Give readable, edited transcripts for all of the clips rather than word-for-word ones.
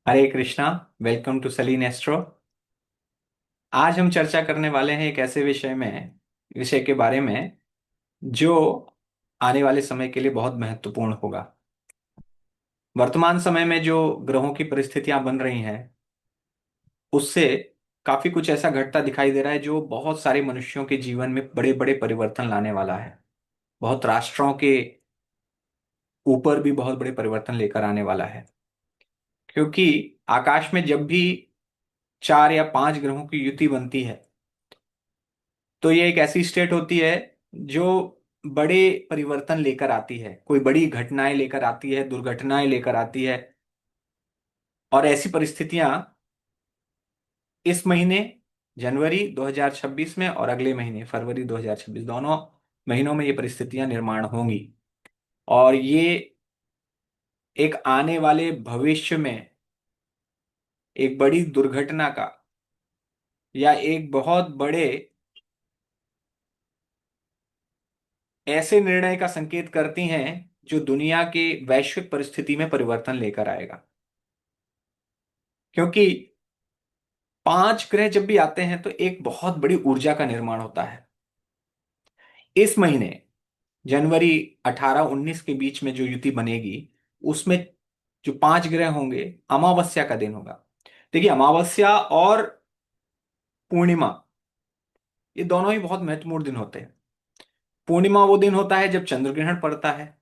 Hare Krishna. Welcome to Saleen Astro. आज हम चर्चा करने वाले हैं एक ऐसे विषय के बारे में जो आने वाले समय के लिए बहुत महत्वपूर्ण होगा। वर्तमान समय में जो ग्रहों की परिस्थितियां बन रही हैं उससे काफी कुछ ऐसा घटता दिखाई दे रहा है जो बहुत सारे मनुष्यों के जीवन में बड़े बड़े परिवर्तन लाने वाला है। बहुत राष्ट्रों के ऊपर भी बहुत बड़े परिवर्तन लेकर आने वाला है, क्योंकि आकाश में जब भी 4 या 5 ग्रहों की युति बनती है तो ये एक ऐसी स्टेट होती है जो बड़े परिवर्तन लेकर आती है, कोई बड़ी घटनाएं लेकर आती है, दुर्घटनाएं लेकर आती है। और ऐसी परिस्थितियां इस महीने जनवरी 2026 में और अगले महीने फरवरी 2026, दोनों महीनों में ये परिस्थितियां निर्माण होंगी। और ये एक आने वाले भविष्य में एक बड़ी दुर्घटना का या एक बहुत बड़े ऐसे निर्णय का संकेत करती हैं जो दुनिया के वैश्विक परिस्थिति में परिवर्तन लेकर आएगा। क्योंकि 5 ग्रह जब भी आते हैं तो एक बहुत बड़ी ऊर्जा का निर्माण होता है। इस महीने जनवरी 18-19 के बीच में जो युति बनेगी उसमें जो 5 ग्रह होंगे, अमावस्या का दिन होगा। देखिए, अमावस्या और पूर्णिमा ये दोनों ही बहुत महत्वपूर्ण दिन होते हैं। पूर्णिमा वो दिन होता है जब चंद्र ग्रहण पड़ता है।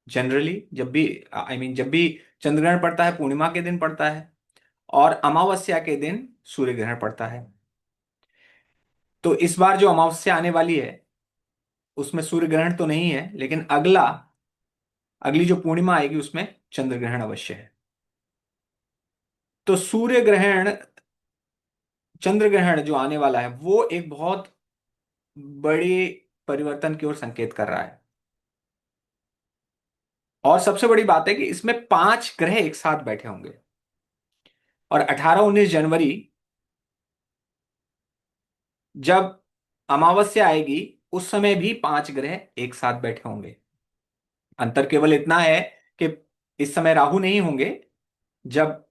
जनरली जब भी चंद्र ग्रहण पड़ता है पूर्णिमा के दिन पड़ता है, और अमावस्या के दिन सूर्य ग्रहण पड़ता है। तो इस बार जो अमावस्या आने वाली है उसमें सूर्य ग्रहण तो नहीं है, लेकिन अगली जो पूर्णिमा आएगी उसमें चंद्र ग्रहण अवश्य है। तो सूर्य ग्रहण, चंद्र ग्रहण जो आने वाला है वो एक बहुत बड़ी परिवर्तन की ओर संकेत कर रहा है। और सबसे बड़ी बात है कि इसमें 5 ग्रह एक साथ बैठे होंगे। और 18-19 जनवरी जब अमावस्या आएगी उस समय भी 5 ग्रह एक साथ बैठे होंगे। अंतर केवल इतना है कि इस समय राहु नहीं होंगे। जब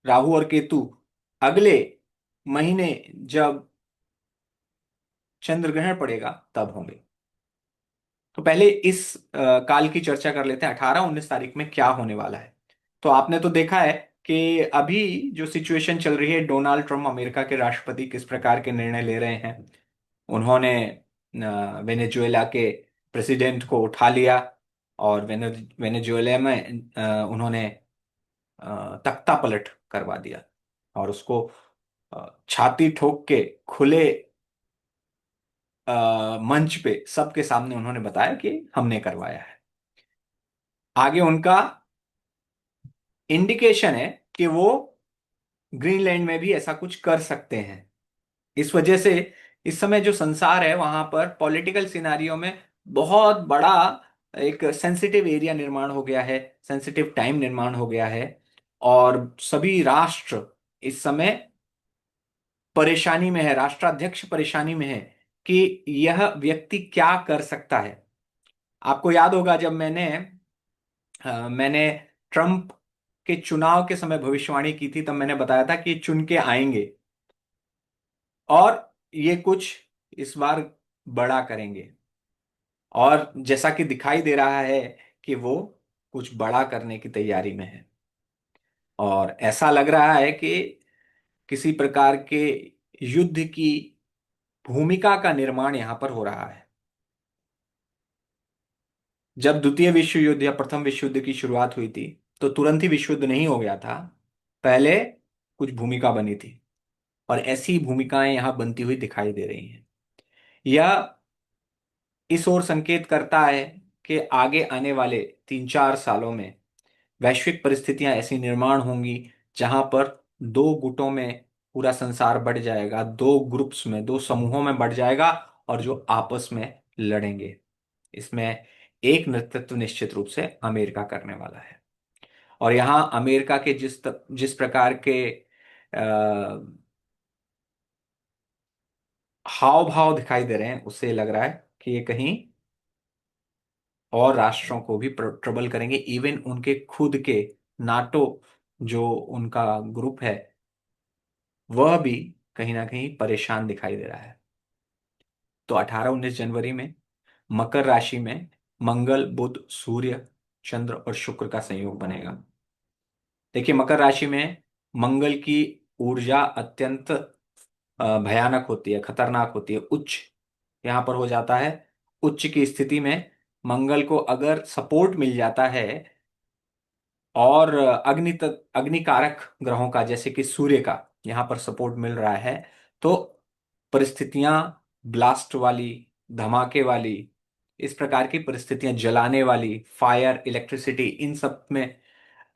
राहु और केतु अगले महीने जब चंद्र ग्रहण पड़ेगा तब होंगे। तो पहले इस काल की चर्चा कर लेते हैं, 18-19 तारीख में क्या होने वाला है। तो आपने तो देखा है कि अभी जो सिचुएशन चल रही है, डोनाल्ड ट्रम्प अमेरिका के राष्ट्रपति किस प्रकार के निर्णय ले रहे हैं। उन्होंने वेनेजुएला के प्रेसिडेंट को उठा लिया और वेनेजुएला में उन्होंने तख्ता पलट करवा दिया और उसको छाती ठोक के खुले मंच पे सबके सामने उन्होंने बताया कि हमने करवाया है। आगे उनका इंडिकेशन है कि वो ग्रीनलैंड में भी ऐसा कुछ कर सकते हैं। इस वजह से इस समय जो संसार है वहां पर पॉलिटिकल सिनारियो में बहुत बड़ा एक सेंसिटिव एरिया निर्माण हो गया है, सेंसिटिव टाइम निर्माण हो गया है। और सभी राष्ट्र इस समय परेशानी में है, राष्ट्राध्यक्ष परेशानी में है कि यह व्यक्ति क्या कर सकता है। आपको याद होगा जब मैंने ट्रम्प के चुनाव के समय भविष्यवाणी की थी, तब मैंने बताया था कि ये चुन के आएंगे और ये कुछ इस बार बड़ा करेंगे। और जैसा कि दिखाई दे रहा है कि वो कुछ बड़ा करने की तैयारी में है। और ऐसा लग रहा है कि किसी प्रकार के युद्ध की भूमिका का निर्माण यहां पर हो रहा है। जब द्वितीय विश्व युद्ध या प्रथम विश्व युद्ध की शुरुआत हुई थी तो तुरंत ही विश्व युद्ध नहीं हो गया था। पहले कुछ भूमिका बनी थी और ऐसी भूमिकाएं यहां बनती हुई दिखाई दे रही हैं। यह इस ओर संकेत करता है कि आगे आने वाले 3-4 सालों में वैश्विक परिस्थितियां ऐसी निर्माण होंगी जहां पर दो गुटों में पूरा संसार बढ़ जाएगा, दो ग्रुप्स में, दो समूहों में बढ़ जाएगा और जो आपस में लड़ेंगे। इसमें एक नेतृत्व निश्चित रूप से अमेरिका करने वाला है। और यहां अमेरिका के जिस प्रकार के हाव भाव दिखाई दे रहे हैं उससे लग रहा है कि ये कहीं और राष्ट्रों को भी ट्रबल करेंगे। इवन उनके खुद के नाटो जो उनका ग्रुप है वह भी कहीं ना कहीं परेशान दिखाई दे रहा है। तो 18-19 जनवरी में मकर राशि में मंगल, बुध, सूर्य, चंद्र और शुक्र का संयोग बनेगा। देखिए, मकर राशि में मंगल की ऊर्जा अत्यंत भयानक होती है, खतरनाक होती है, उच्च यहां पर हो जाता है। उच्च की स्थिति में मंगल को अगर सपोर्ट मिल जाता है और अग्निकारक ग्रहों का जैसे कि सूर्य का यहां पर सपोर्ट मिल रहा है, तो परिस्थितियां ब्लास्ट वाली, धमाके वाली, इस प्रकार की परिस्थितियां, जलाने वाली, फायर, इलेक्ट्रिसिटी, इन सब में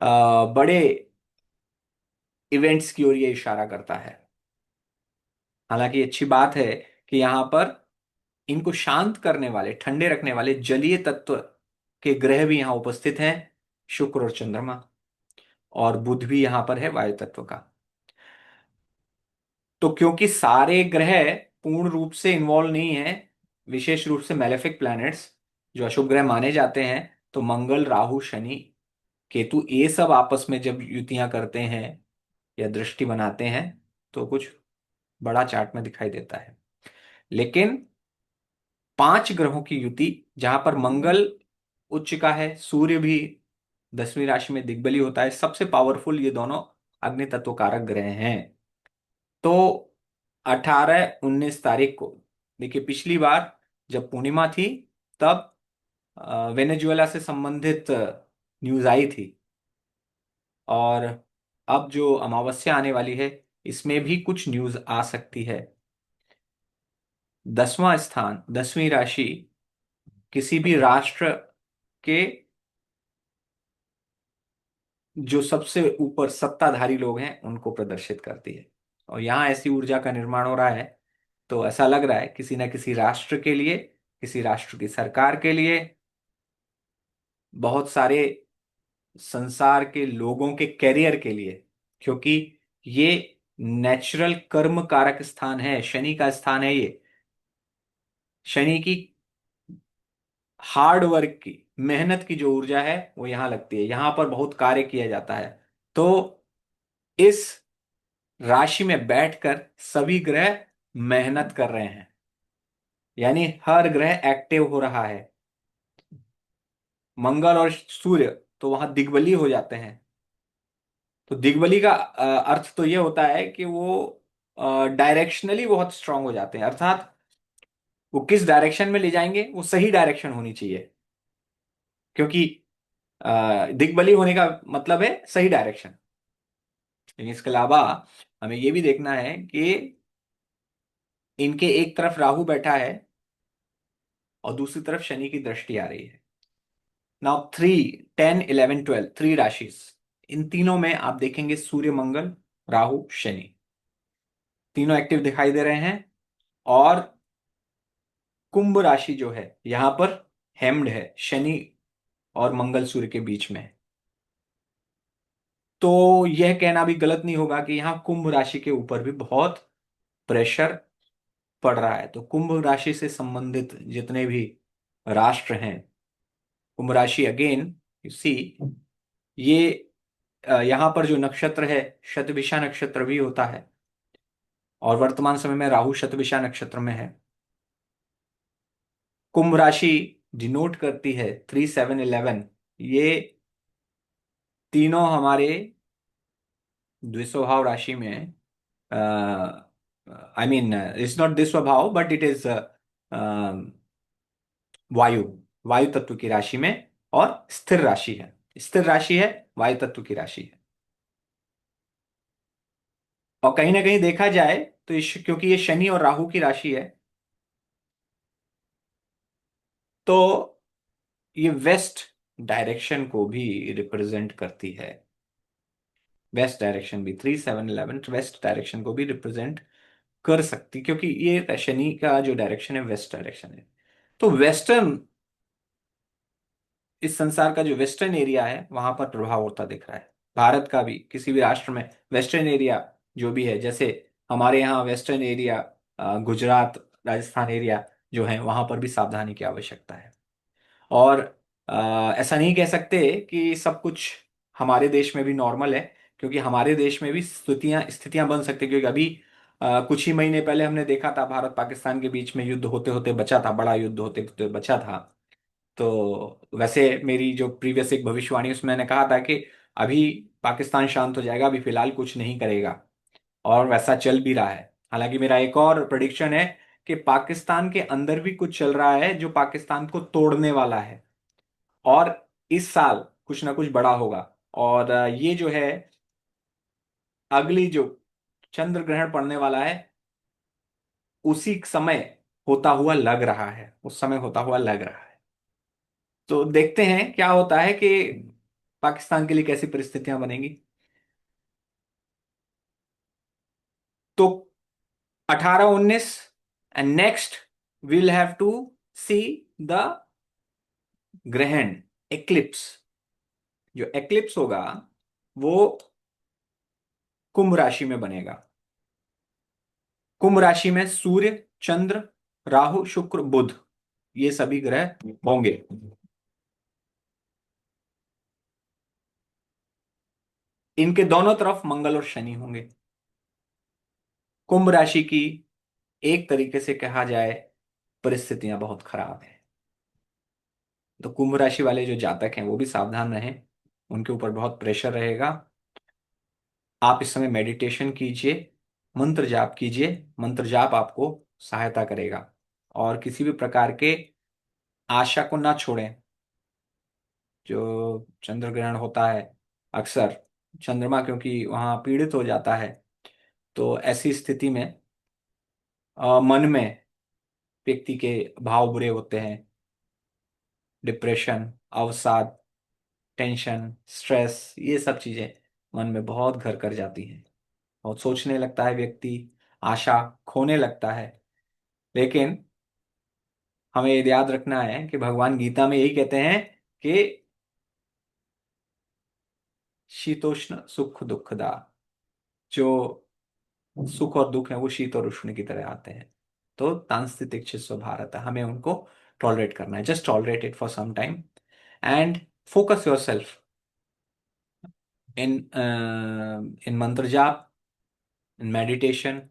बड़े इवेंट्स की ओर ये इशारा करता है। हालांकि अच्छी बात है कि यहाँ पर इनको शांत करने वाले, ठंडे रखने वाले जलीय तत्व के ग्रह भी यहाँ उपस्थित हैं, शुक्र और चंद्रमा। और बुध भी यहाँ पर है वायु तत्व का। तो क्योंकि सारे ग्रह पूर्ण रूप से इन्वॉल्व नहीं है, विशेष रूप से मैलेफिक प्लैनेट्स जो अशुभ ग्रह माने जाते हैं, तो मंगल, राहु, शनि, केतु, ये सब आपस में जब युतियां करते हैं या दृष्टि बनाते हैं तो कुछ बड़ा चार्ट में दिखाई देता है। लेकिन 5 ग्रहों की युति, जहां पर मंगल उच्च का है, सूर्य भी 10वीं राशि में दिग्बली होता है, सबसे पावरफुल ये दोनों अग्नि तत्व कारक ग्रह हैं। तो 18-19 तारीख को, देखिए पिछली बार जब पूर्णिमा थी तब वेनेजुएला से संबंधित न्यूज आई थी, और अब जो अमावस्या आने वाली है इसमें भी कुछ न्यूज आ सकती है। 10वां स्थान, 10वीं राशि किसी भी राष्ट्र के जो सबसे ऊपर सत्ताधारी लोग हैं उनको प्रदर्शित करती है। और यहाँ ऐसी ऊर्जा का निर्माण हो रहा है, तो ऐसा लग रहा है किसी ना किसी राष्ट्र के लिए, किसी राष्ट्र की सरकार के लिए, बहुत सारे संसार के लोगों के कैरियर के लिए, क्योंकि ये नेचुरल कर्म कारक स्थान है, शनि का स्थान है ये। शनि की हार्ड वर्क की, मेहनत की जो ऊर्जा है वो यहां लगती है, यहां पर बहुत कार्य किया जाता है। तो इस राशि में बैठकर सभी ग्रह मेहनत कर रहे हैं, यानी हर ग्रह एक्टिव हो रहा है। मंगल और सूर्य तो वहां दिग्बली हो जाते हैं। तो दिग्बली का अर्थ तो ये होता है कि वो डायरेक्शनली बहुत स्ट्रांग हो जाते हैं, अर्थात वो किस डायरेक्शन में ले जाएंगे वो सही डायरेक्शन होनी चाहिए, क्योंकि दिग्बली होने का मतलब है सही डायरेक्शन। लेकिन इसके अलावा हमें ये भी देखना है कि इनके एक तरफ राहु बैठा है और दूसरी तरफ शनि की दृष्टि आ रही है। नाउ 3, 10, 11, 12, 3 राशि, इन तीनों में आप देखेंगे सूर्य, मंगल, राहु, शनि तीनों एक्टिव दिखाई दे रहे हैं। और कुंभ राशि जो है यहां पर हेम्ड है, शनि और मंगल सूर्य के बीच में। तो यह कहना भी गलत नहीं होगा कि यहाँ कुंभ राशि के ऊपर भी बहुत प्रेशर पड़ रहा है। तो कुंभ राशि से संबंधित जितने भी राष्ट्र हैं, कुंभ राशि अगेन यू सी, ये यहाँ पर जो नक्षत्र है शतभिषा नक्षत्र भी होता है, और वर्तमान समय में राहु शतभिषा नक्षत्र में है। कुंभ राशि डिनोट करती है 3, 7, 11, ये तीनों हमारे द्विस्वभाव राशि में, आई मीन इट्स नॉट द्विस्वभाव बट इट इज वायु, वायु तत्व की राशि में, और स्थिर राशि है, स्थिर राशि है, वायु तत्व की राशि है। और कहीं ना कहीं देखा जाए तो क्योंकि ये शनि और राहु की राशि है, तो ये वेस्ट डायरेक्शन को भी रिप्रेजेंट करती है। वेस्ट डायरेक्शन भी 3, 7, 11 वेस्ट डायरेक्शन को भी रिप्रेजेंट कर सकती, क्योंकि ये शनि का जो डायरेक्शन है वेस्ट डायरेक्शन है। तो वेस्टर्न, इस संसार का जो वेस्टर्न एरिया है वहां पर प्रभाव होता दिख रहा है। भारत का भी किसी भी राष्ट्र में वेस्टर्न एरिया जो भी है, जैसे हमारे यहाँ western area, Gujarat, Rajasthan area जो है, वहां पर भी सावधानी की आवश्यकता है। और ऐसा नहीं कह सकते कि सब कुछ हमारे देश में भी नॉर्मल है, क्योंकि हमारे देश में भी स्थितियां स्थितियां बन सकती हैं, क्योंकि अभी कुछ ही महीने पहले हमने देखा था भारत पाकिस्तान के बीच में युद्ध होते होते बचा था, बड़ा युद्ध होते होते बचा था। तो वैसे मेरी जो प्रीवियस एक भविष्यवाणी उसमें मैंने कहा था कि अभी पाकिस्तान शांत हो जाएगा, अभी फिलहाल कुछ नहीं करेगा, और वैसा चल भी रहा है। हालांकि मेरा एक और प्रेडिक्शन है कि पाकिस्तान के अंदर भी कुछ चल रहा है जो पाकिस्तान को तोड़ने वाला है, और इस साल कुछ ना कुछ बड़ा होगा। और ये जो है अगली जो चंद्र ग्रहण पड़ने वाला है उसी समय होता हुआ लग रहा है, उस समय होता हुआ लग रहा है। तो देखते हैं क्या होता है कि पाकिस्तान के लिए कैसी परिस्थितियां बनेंगी। तो 18-19 and next will have to see the ग्रहण, एक्लिप्स। जो एक्लिप्स होगा वो कुंभ राशि में बनेगा। कुंभ राशि में सूर्य, चंद्र, राहु, शुक्र, बुध, ये सभी ग्रह होंगे। इनके दोनों तरफ मंगल और शनि होंगे। कुंभ राशि की एक तरीके से कहा जाए परिस्थितियां बहुत खराब है। तो कुंभ राशि वाले जो जातक हैं वो भी सावधान रहें, उनके ऊपर बहुत प्रेशर रहेगा। आप इस समय मेडिटेशन कीजिए, मंत्र जाप कीजिए। मंत्र जाप आपको सहायता करेगा। और किसी भी प्रकार के आशा को ना छोड़ें। जो चंद्र ग्रहण होता है अक्सर, चंद्रमा क्योंकि वहां पीड़ित हो जाता है, तो ऐसी स्थिति में मन में व्यक्ति के भाव बुरे होते हैं। डिप्रेशन, अवसाद, टेंशन, स्ट्रेस, ये सब चीजें मन में बहुत घर कर जाती हैं। बहुत सोचने लगता है व्यक्ति, आशा खोने लगता है। लेकिन हमें ये याद रखना है कि भगवान गीता में यही कहते हैं कि शीतोष्ण सुख दुखदा, जो सुख और दुख है वो शीत और उष्ण की तरह आते हैं। तो तांस्तितिक्षस्व भारत, हमें उनको टॉलरेट करना है। Just tolerate it for some time and focus yourself in in mantra jaap, in meditation.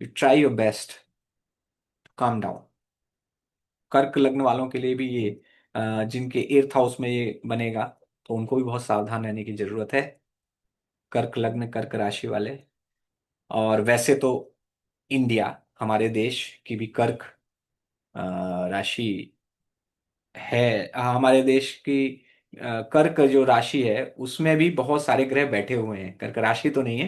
You try your best to calm down. कर्क लग्न वालों के लिए भी ये जिनके एर्थ हाउस में ये बनेगा, तो उनको भी बहुत सावधान रहने की जरूरत है। कर्क लग्न, कर्क राशि वाले। और वैसे तो इंडिया, हमारे देश की भी कर्क राशि है। हमारे देश की कर्क जो राशि है उसमें भी बहुत सारे ग्रह बैठे हुए हैं। कर्क राशि तो नहीं है,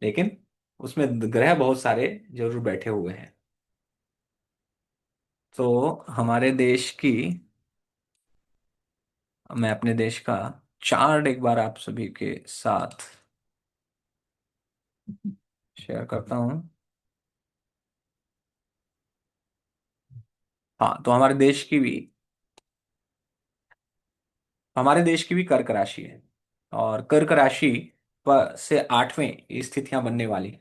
लेकिन उसमें ग्रह बहुत सारे जरूर बैठे हुए हैं। तो हमारे देश की, मैं अपने देश का चार्ट एक बार आप सभी के साथ शेयर करता हूं। हाँ, तो हमारे देश की भी कर्क राशि है। और कर्क राशि पर से 8वें स्थितियां बनने वाली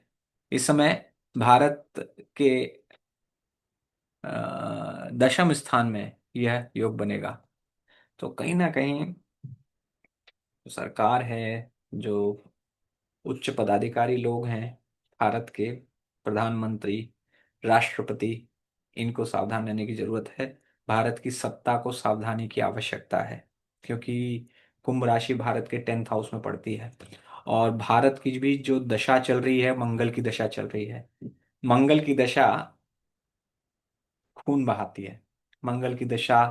इस समय भारत के दशम स्थान में यह योग बनेगा। तो कहीं ना कहीं जो सरकार है, जो उच्च पदाधिकारी लोग हैं भारत के, प्रधानमंत्री, राष्ट्रपति, इनको सावधान रहने की जरूरत है। भारत की सत्ता को सावधानी की आवश्यकता है, क्योंकि कुंभ राशि भारत के 10th हाउस में पड़ती है। और भारत की भी जो दशा चल रही है, मंगल की दशा चल रही है। मंगल की दशा खून बहाती है। मंगल की दशा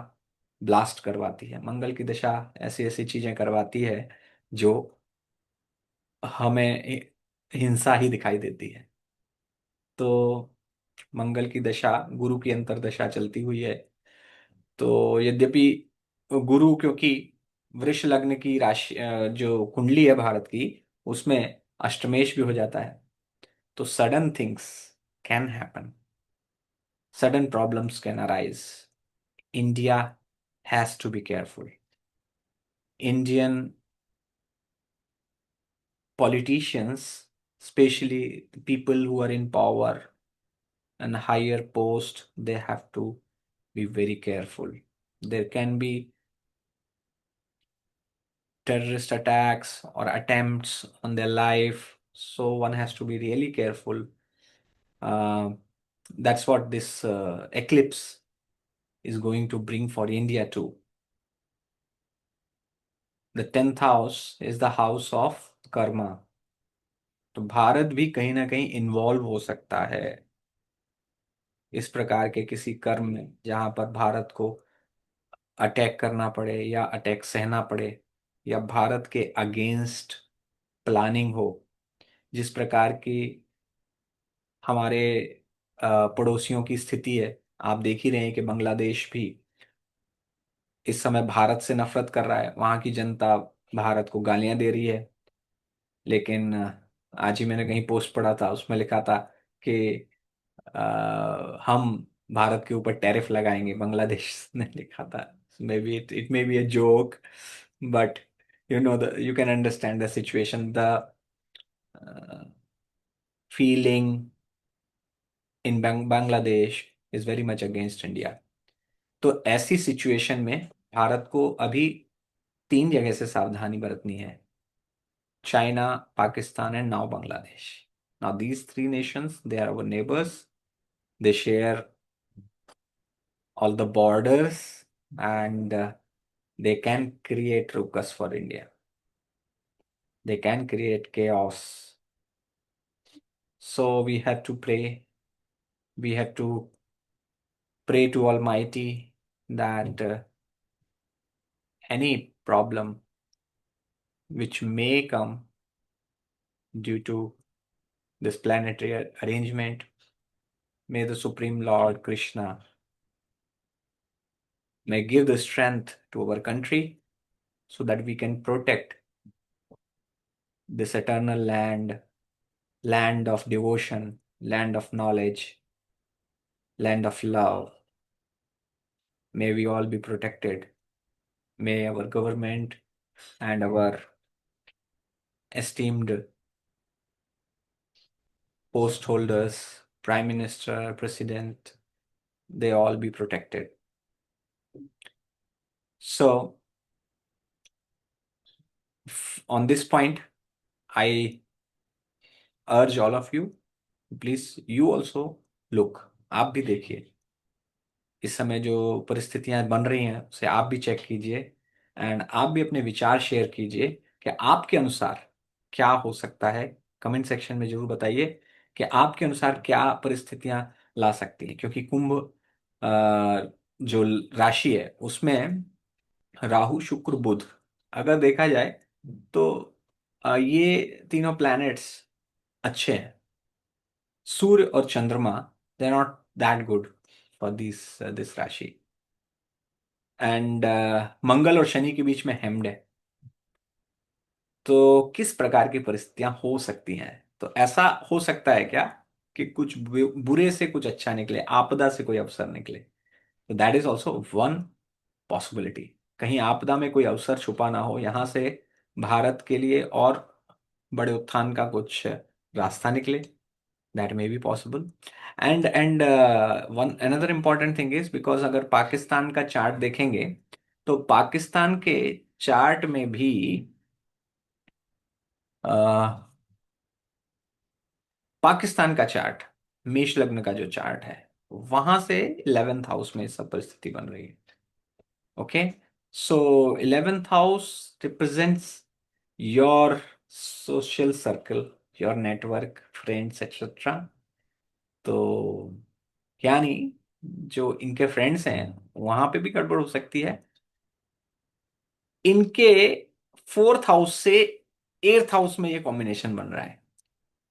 ब्लास्ट करवाती है। मंगल की दशा ऐसी ऐसी चीजें करवाती है जो हमें हिंसा ही दिखाई देती है। तो मंगल की दशा, गुरु की अंतर्दशा चलती हुई है। तो यद्यपि गुरु, क्योंकि वृष लग्न की राशि, जो कुंडली है भारत की, उसमें अष्टमेश भी हो जाता है। तो sudden things can happen, sudden problems can arise. India has to be careful. Indian politicians, especially the people who are in power and higher post, they have to be very careful. There can be terrorist attacks or attempts on their life. So one has to be really careful. Uh, that's what this eclipse is going to bring for India too. The 10th house is the house of karma. तो भारत भी कहीं ना कहीं involve हो सकता है इस प्रकार के किसी कर्म में, जहां पर भारत को अटैक करना पड़े या अटैक सहना पड़े, या भारत के अगेंस्ट प्लानिंग हो। जिस प्रकार की हमारे पड़ोसियों की स्थिति है, आप देख ही रहे हैं कि बांग्लादेश भी इस समय भारत से नफरत कर रहा है। वहां की जनता भारत को गालियां दे रही है। लेकिन आज ही मैंने कहीं पोस्ट पढ़ा था, उसमें लिखा था कि हम भारत के ऊपर टैरिफ लगाएंगे, बांग्लादेश ने लिखा था। May be it may be a joke, but you can understand the situation, the feeling in Bangladesh is very much against India. तो ऐसी सिचुएशन में भारत को अभी 3 जगह से सावधानी बरतनी है: China, Pakistan and now Bangladesh. Now these 3 nations, they are our neighbors. They share all the borders, and they can create ruckus for India. They can create chaos. So we have to pray. We have to pray to Almighty that any problem which may come due to this planetary arrangement, may the Supreme Lord Krishna may give the strength to our country so that we can protect this eternal land, land of devotion, land of knowledge, land of love. May we all be protected. May our government and our esteemed post holders, Prime Minister, President, they all be protected. So, on this point, I urge all of you, please, you also look. आप भी देखिए इस समय जो परिस्थितियां बन रही हैं, उसे आप भी चेक कीजिए, एंड आप भी अपने विचार शेयर कीजिए कि आपके अनुसार क्या हो सकता है। कमेंट सेक्शन में जरूर बताइए कि आपके अनुसार क्या परिस्थितियां ला सकती हैं, क्योंकि कुंभ जो राशि है उसमें राहु, शुक्र, बुध अगर देखा जाए तो ये तीनों प्लैनेट्स अच्छे हैं। सूर्य और Chandrama, they are not that good for this rashi. And Mangal और शनि के बीच में हेम्ड है। तो किस प्रकार की परिस्थितियां हो सकती हैं? तो ऐसा हो सकता है क्या कि कुछ बुरे से कुछ अच्छा निकले, आपदा से कोई अवसर निकले? तो that is also one possibility. कहीं आपदा में कोई अवसर छुपा ना हो, यहां से भारत के लिए और बड़े उत्थान का कुछ रास्ता निकले। That may be possible. And one another important thing is, because अगर पाकिस्तान का चार्ट देखेंगे तो पाकिस्तान के चार्ट में भी पाकिस्तान का चार्ट, मेष लग्न का जो चार्ट है, वहां से 11th हाउस में सब परिस्थिति बन रही है। Okay, so 11th house represents your social circle, your network, friends etcetera. तो यानी जो इनके फ्रेंड्स हैं वहां पे भी गड़बड़ हो सकती है। इनके 4th हाउस से 8th हाउस में ये कॉम्बिनेशन बन रहा है।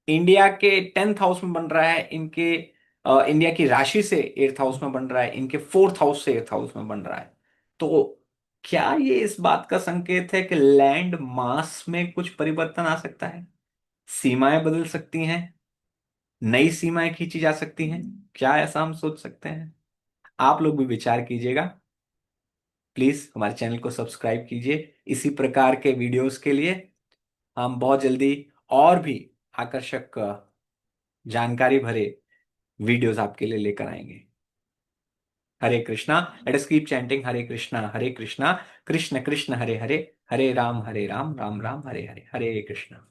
इंडिया के 10th हाउस में बन रहा है इनके, इंडिया की राशि से 8th हाउस में बन रहा है, इनके 4th हाउस से 8th हाउस में बन रहा है। तो क्या ये इस बात का संकेत है कि लैंड मास में कुछ परिवर्तन आ सकता है? सीमाएं बदल सकती हैं, नई सीमाएं खींची जा सकती हैं? क्या ऐसा हम सोच सकते हैं? आप लोग भी विचार कीजिएगा। प्लीज हमारे चैनल को सब्सक्राइब कीजिए इसी प्रकार के वीडियोस के लिए। हम बहुत जल्दी और भी आकर्षक जानकारी भरे वीडियोस आपके लिए लेकर आएंगे। Hare Krishna. Let us keep chanting Hare Krishna Hare Krishna, Krishna Krishna Hare Hare, Hare Ram Ram Ram Ram Hare Hare, Hare Krishna.